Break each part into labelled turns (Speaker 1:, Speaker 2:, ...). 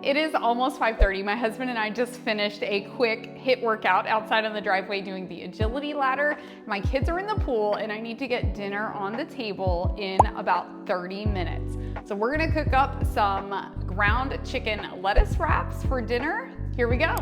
Speaker 1: It is almost 5:30. My husband and I just finished a quick HIIT workout outside on the driveway doing the agility ladder. My kids are in the pool and I need to get dinner on the table in about 30 minutes. So we're gonna cook up some ground chicken lettuce wraps for dinner. Here we go.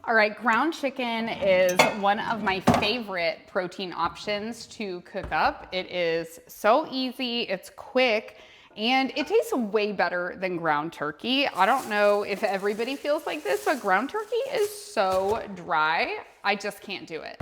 Speaker 1: All right, ground chicken is one of my favorite protein options to cook up. It is so easy, it's quick, and it tastes way better than ground turkey. I don't know if everybody feels like this, but ground turkey is so dry, I just can't do it.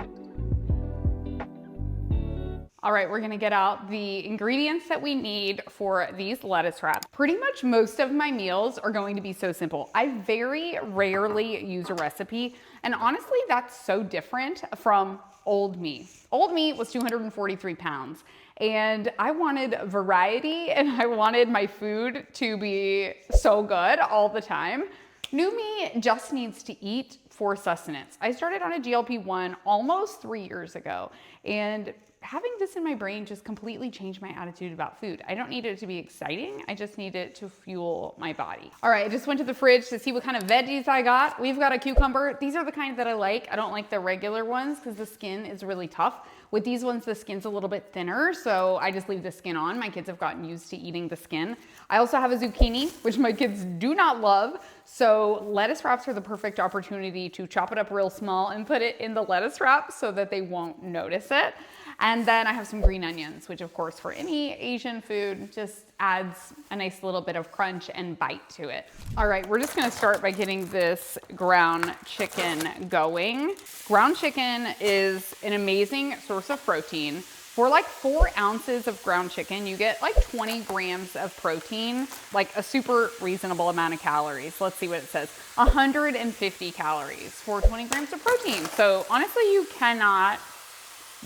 Speaker 1: All right, we're gonna get out the ingredients that we need for these lettuce wraps. Pretty much most of my meals are going to be so simple. I very rarely use a recipe, and honestly, that's so different from old me. Old me was 243 pounds, and I wanted variety, and I wanted my food to be so good all the time. New me just needs to eat for sustenance. I started on a GLP-1 almost 3 years ago, and having this in my brain just completely changed my attitude about food. I don't need it to be exciting. I just need it to fuel my body. All right, I just went to the fridge to see what kind of veggies I got. We've got a cucumber. These are the kind that I like. I don't like the regular ones because the skin is really tough. With these ones, the skin's a little bit thinner, so I just leave the skin on. My kids have gotten used to eating the skin. I also have a zucchini, which my kids do not love, so lettuce wraps are the perfect opportunity to chop it up real small and put it in the lettuce wrap so that they won't notice it. And then I have some green onions, which of course for any Asian food just adds a nice little bit of crunch and bite to it. All right, we're just gonna start by getting this ground chicken going. Ground chicken is an amazing source of protein. For like 4 ounces of ground chicken, you get like 20 grams of protein, like a super reasonable amount of calories. Let's see what it says. 150 calories for 20 grams of protein. So honestly, you cannot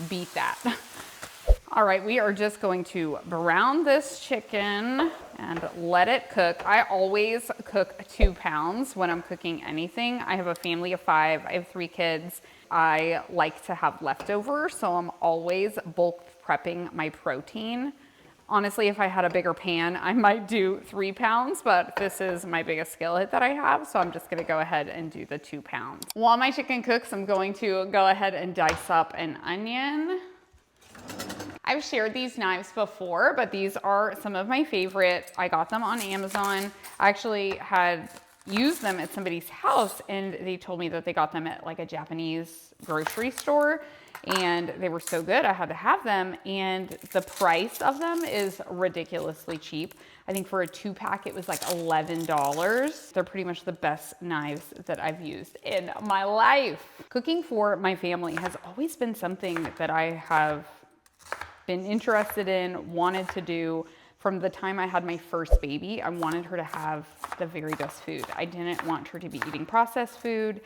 Speaker 1: beat that. All right, we are just going to brown this chicken and let it cook. I always cook 2 pounds when I'm cooking anything. I have a family of 5, I have 3 kids. I like to have leftovers, so I'm always bulk prepping my protein. Honestly, if I had a bigger pan, I might do 3 pounds, but this is my biggest skillet that I have, so I'm just gonna go ahead and do the 2 pounds. While my chicken cooks, I'm going to go ahead and dice up an onion. I've shared these knives before, but these are some of my favorite. I got them on Amazon. I actually had used them at somebody's house, and they told me that they got them at like a Japanese grocery store, and they were so good I had to have them, and the price of them is ridiculously cheap. I think for a 2-pack it was like $11. They're pretty much the best knives that I've used in my life. Cooking for my family has always been something that I have been interested in, wanted to do. From the time I had my first baby, I wanted her to have the very best food. I didn't want her to be eating processed food,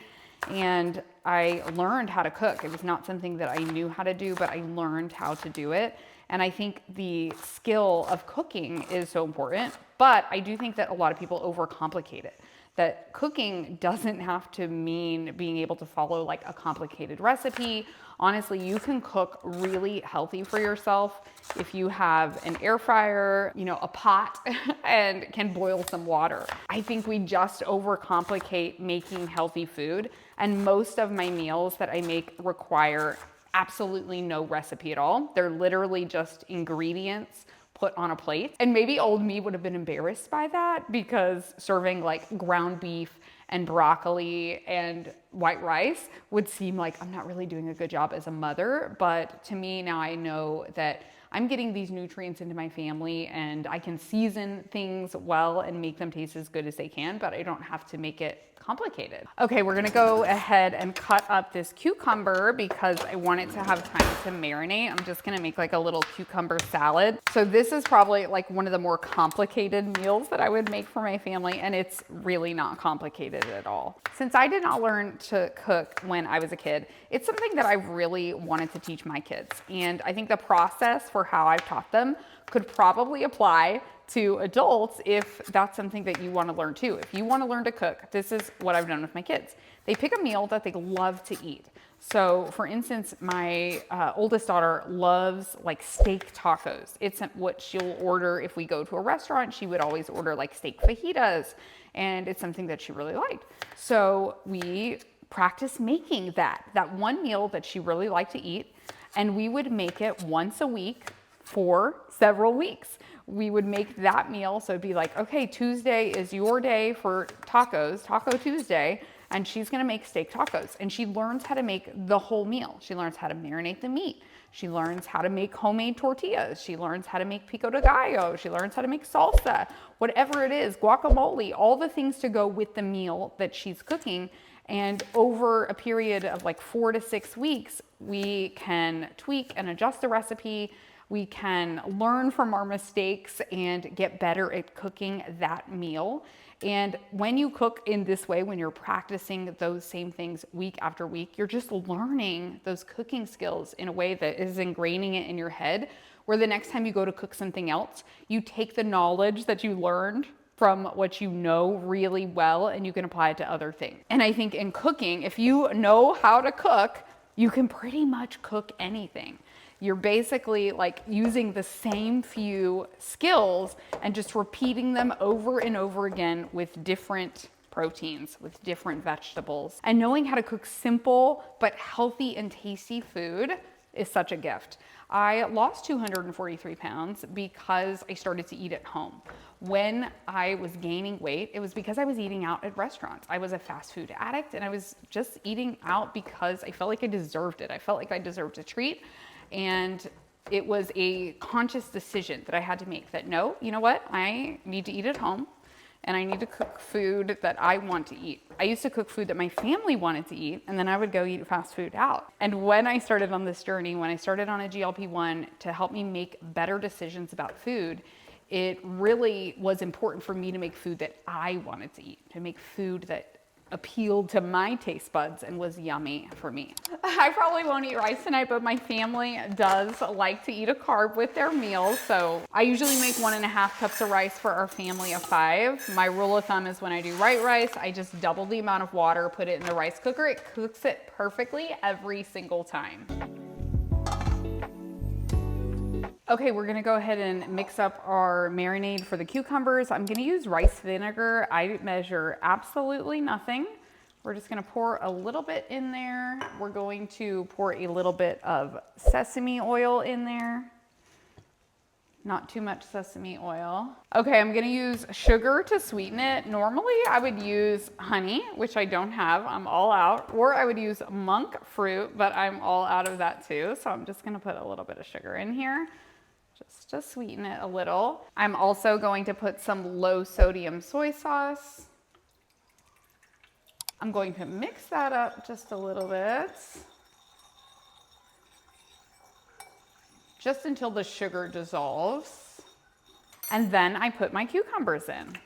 Speaker 1: and I learned how to cook. It was not something that I knew how to do, but I learned how to do it. And I think the skill of cooking is so important, but I do think that a lot of people overcomplicate it. That cooking doesn't have to mean being able to follow like a complicated recipe. Honestly, you can cook really healthy for yourself if you have an air fryer, you know, a pot, and can boil some water. I think we just overcomplicate making healthy food, and most of my meals that I make require absolutely no recipe at all. They're literally just ingredients put on a plate. And maybe old me would have been embarrassed by that, because serving like ground beef and broccoli and white rice would seem like I'm not really doing a good job as a mother. But to me now, I know that I'm getting these nutrients into my family, and I can season things well and make them taste as good as they can, but I don't have to make it complicated. Okay, we're gonna go ahead and cut up this cucumber because I want it to have time to marinate. I'm just gonna make like a little cucumber salad. So this is probably like one of the more complicated meals that I would make for my family, and it's really not complicated at all. Since I did not learn to cook when I was a kid, it's something that I really wanted to teach my kids. And I think the process for how I've taught them could probably apply to adults if that's something that you want to learn too. If you want to learn to cook, this is what I've done with my kids. They pick a meal that they love to eat. So for instance, my oldest daughter loves like steak tacos. It's what she'll order if we go to a restaurant. She would always order like steak fajitas, and it's something that she really liked. So we practice making that one meal that she really liked to eat, and we would make it once a week for several weeks. We would make that meal. So it'd be like, okay, Tuesday is your day for tacos, Taco Tuesday, and she's gonna make steak tacos. And she learns how to make the whole meal. She learns how to marinate the meat. She learns how to make homemade tortillas. She learns how to make pico de gallo. She learns how to make salsa, whatever it is, guacamole, all the things to go with the meal that she's cooking. And over a period of like 4 to 6 weeks, we can tweak and adjust the recipe. We can learn from our mistakes and get better at cooking that meal. And when you cook in this way, when you're practicing those same things week after week, you're just learning those cooking skills in a way that is ingraining it in your head, where the next time you go to cook something else, you take the knowledge that you learned from what you know really well and you can apply it to other things. And I think in cooking, if you know how to cook, you can pretty much cook anything. You're basically like using the same few skills and just repeating them over and over again with different proteins, with different vegetables. And knowing how to cook simple but healthy and tasty food is such a gift. I lost 243 pounds because I started to eat at home. When I was gaining weight, it was because I was eating out at restaurants. I was a fast food addict and I was just eating out because I felt like I deserved it. I felt like I deserved a treat. And it was a conscious decision that I had to make that no, you know what? I need to eat at home and I need to cook food that I want to eat. I used to cook food that my family wanted to eat and then I would go eat fast food out. And when I started on this journey, when I started on a GLP-1 to help me make better decisions about food, it really was important for me to make food that I wanted to eat, to make food that appealed to my taste buds and was yummy for me. I probably won't eat rice tonight, but my family does like to eat a carb with their meals. So I usually make 1.5 cups of rice for our family of 5. My rule of thumb is when I do white rice, I just double the amount of water, put it in the rice cooker. It cooks it perfectly every single time. Okay, we're gonna go ahead and mix up our marinade for the cucumbers. I'm gonna use rice vinegar. I measure absolutely nothing. We're just gonna pour a little bit in there. We're going to pour a little bit of sesame oil in there. Not too much sesame oil. Okay, I'm gonna use sugar to sweeten it. Normally I would use honey, which I don't have, I'm all out. Or I would use monk fruit, but I'm all out of that too. So I'm just gonna put a little bit of sugar in here. Just to sweeten it a little. I'm also going to put some low sodium soy sauce. I'm going to mix that up just a little bit. Just until the sugar dissolves. And then I put my cucumbers in.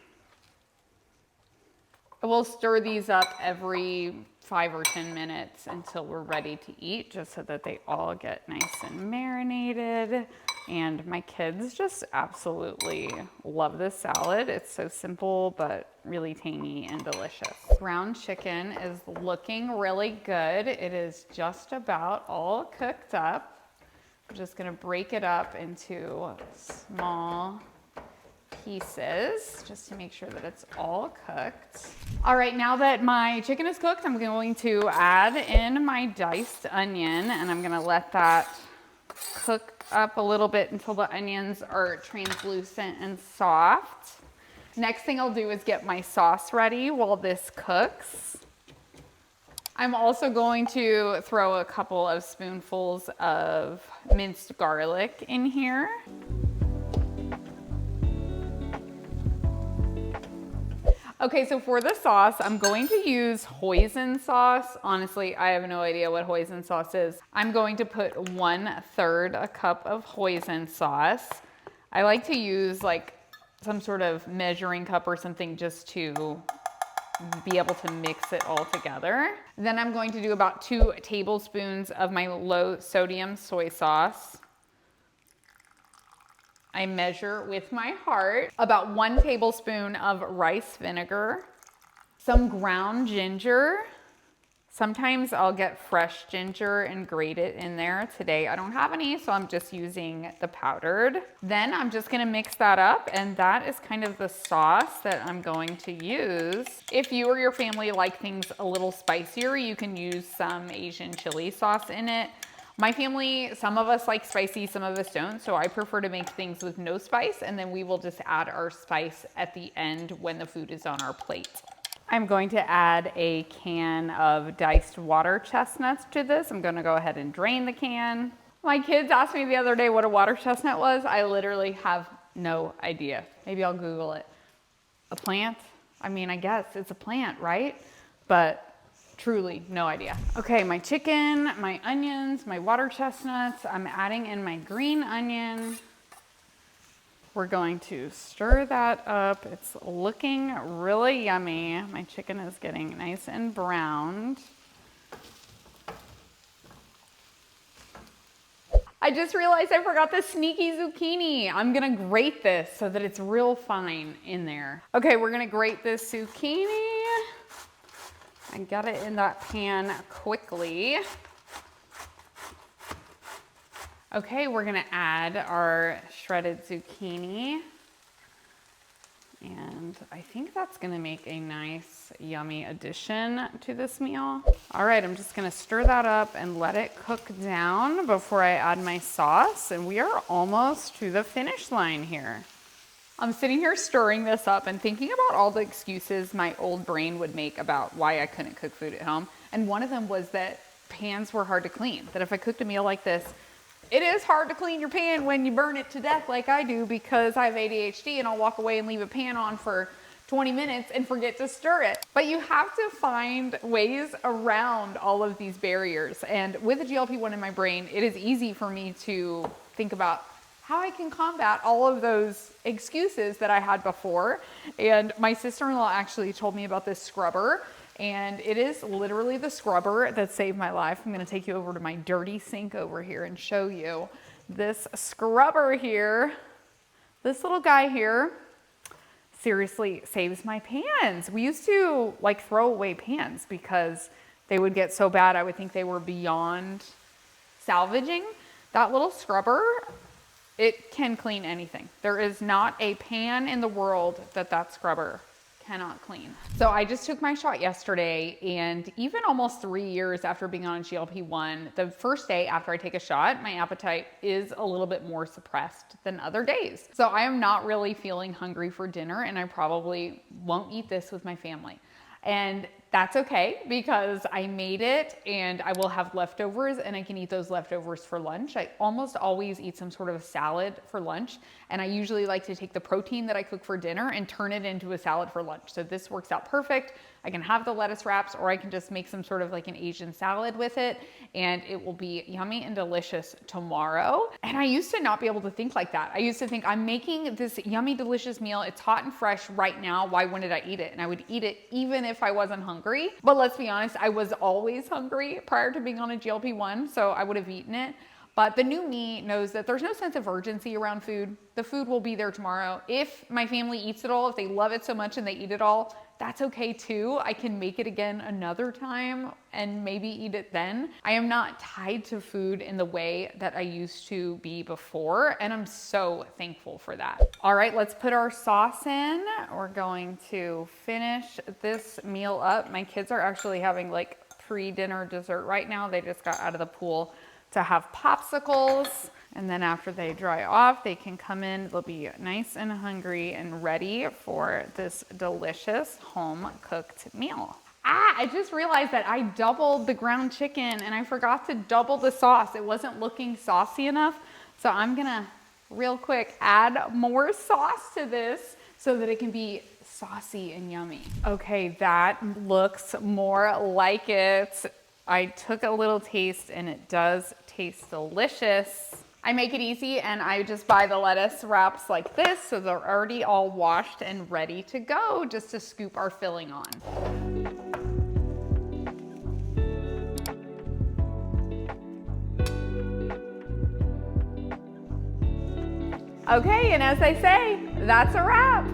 Speaker 1: I will stir these up every 5 or 10 minutes until we're ready to eat, just so that they all get nice and marinated. And my kids just absolutely love this salad. It's so simple, but really tangy and delicious. Ground chicken is looking really good. It is just about all cooked up. I'm just gonna break it up into small pieces just to make sure that it's all cooked. All right, now that my chicken is cooked, I'm going to add in my diced onion and I'm gonna let that cook up a little bit until the onions are translucent and soft. Next thing I'll do is get my sauce ready while this cooks. I'm also going to throw a couple of spoonfuls of minced garlic in here. Okay, so for the sauce, I'm going to use hoisin sauce. Honestly, I have no idea what hoisin sauce is. I'm going to put 1/3 a cup of hoisin sauce. I like to use like some sort of measuring cup or something just to be able to mix it all together. Then I'm going to do about 2 tablespoons of my low sodium soy sauce. I measure with my heart about 1 tablespoon of rice vinegar, some ground ginger. Sometimes I'll get fresh ginger and grate it in there. Today I don't have any, so I'm just using the powdered. Then I'm just gonna mix that up, and that is kind of the sauce that I'm going to use. If you or your family like things a little spicier, you can use some Asian chili sauce in it. My family, some of us like spicy, some of us don't, so I prefer to make things with no spice, and then we will just add our spice at the end when the food is on our plate. I'm going to add a can of diced water chestnuts to this. I'm gonna go ahead and drain the can. My kids asked me the other day what a water chestnut was. I literally have no idea. Maybe I'll Google it. A plant? I mean, I guess it's a plant, right? But truly no idea. Okay, my chicken, my onions, my water chestnuts. I'm adding in my green onion. We're going to stir that up. It's looking really yummy. My chicken is getting nice and browned. I just realized I forgot the sneaky zucchini. I'm gonna grate this so that it's real fine in there. Okay, we're gonna grate this zucchini. I got it in that pan quickly. Okay, we're gonna add our shredded zucchini. And I think that's gonna make a nice, yummy addition to this meal. All right, I'm just gonna stir that up and let it cook down before I add my sauce. And we are almost to the finish line here. I'm sitting here stirring this up and thinking about all the excuses my old brain would make about why I couldn't cook food at home. And one of them was that pans were hard to clean, that if I cooked a meal like this, it is hard to clean your pan when you burn it to death like I do, because I have ADHD and I'll walk away and leave a pan on for 20 minutes and forget to stir it. But you have to find ways around all of these barriers. And with the GLP-1 in my brain, it is easy for me to think about how I can combat all of those excuses that I had before. And my sister-in-law actually told me about this scrubber. And it is literally the scrubber that saved my life. I'm gonna take you over to my dirty sink over here and show you this scrubber here. This little guy here seriously saves my pans. We used to like throw away pans because they would get so bad I would think they were beyond salvaging. That little scrubber, it can clean anything. There is not a pan in the world that scrubber cannot clean. So I just took my shot yesterday, and even almost 3 years after being on GLP-1, the first day after I take a shot, my appetite is a little bit more suppressed than other days. So I am not really feeling hungry for dinner, and I probably won't eat this with my family. And that's okay, because I made it and I will have leftovers, and I can eat those leftovers for lunch. I almost always eat some sort of a salad for lunch, and I usually like to take the protein that I cook for dinner and turn it into a salad for lunch. So this works out perfect. I can have the lettuce wraps, or I can just make some sort of like an Asian salad with it, and it will be yummy and delicious tomorrow. And I used to not be able to think like that. I used to think, I'm making this yummy, delicious meal. It's hot and fresh right now. Why wouldn't I eat it? And I would eat it even if I wasn't hungry. But let's be honest, I was always hungry prior to being on a GLP-1, so I would have eaten it. But the new me knows that there's no sense of urgency around food. The food will be there tomorrow. If my family eats it all, if they love it so much and they eat it all, that's okay too. I can make it again another time and maybe eat it then. I am not tied to food in the way that I used to be before, and I'm so thankful for that. All right, let's put our sauce in. We're going to finish this meal up. My kids are actually having like pre-dinner dessert right now. They just got out of the pool to have popsicles. And then after they dry off, they can come in. They'll be nice and hungry and ready for this delicious home-cooked meal. I just realized that I doubled the ground chicken and I forgot to double the sauce. It wasn't looking saucy enough. So I'm gonna real quick add more sauce to this so that it can be saucy and yummy. Okay, that looks more like it. I took a little taste and it does taste delicious. I make it easy and I just buy the lettuce wraps like this, so they're already all washed and ready to go, just to scoop our filling on. Okay, and as I say, that's a wrap.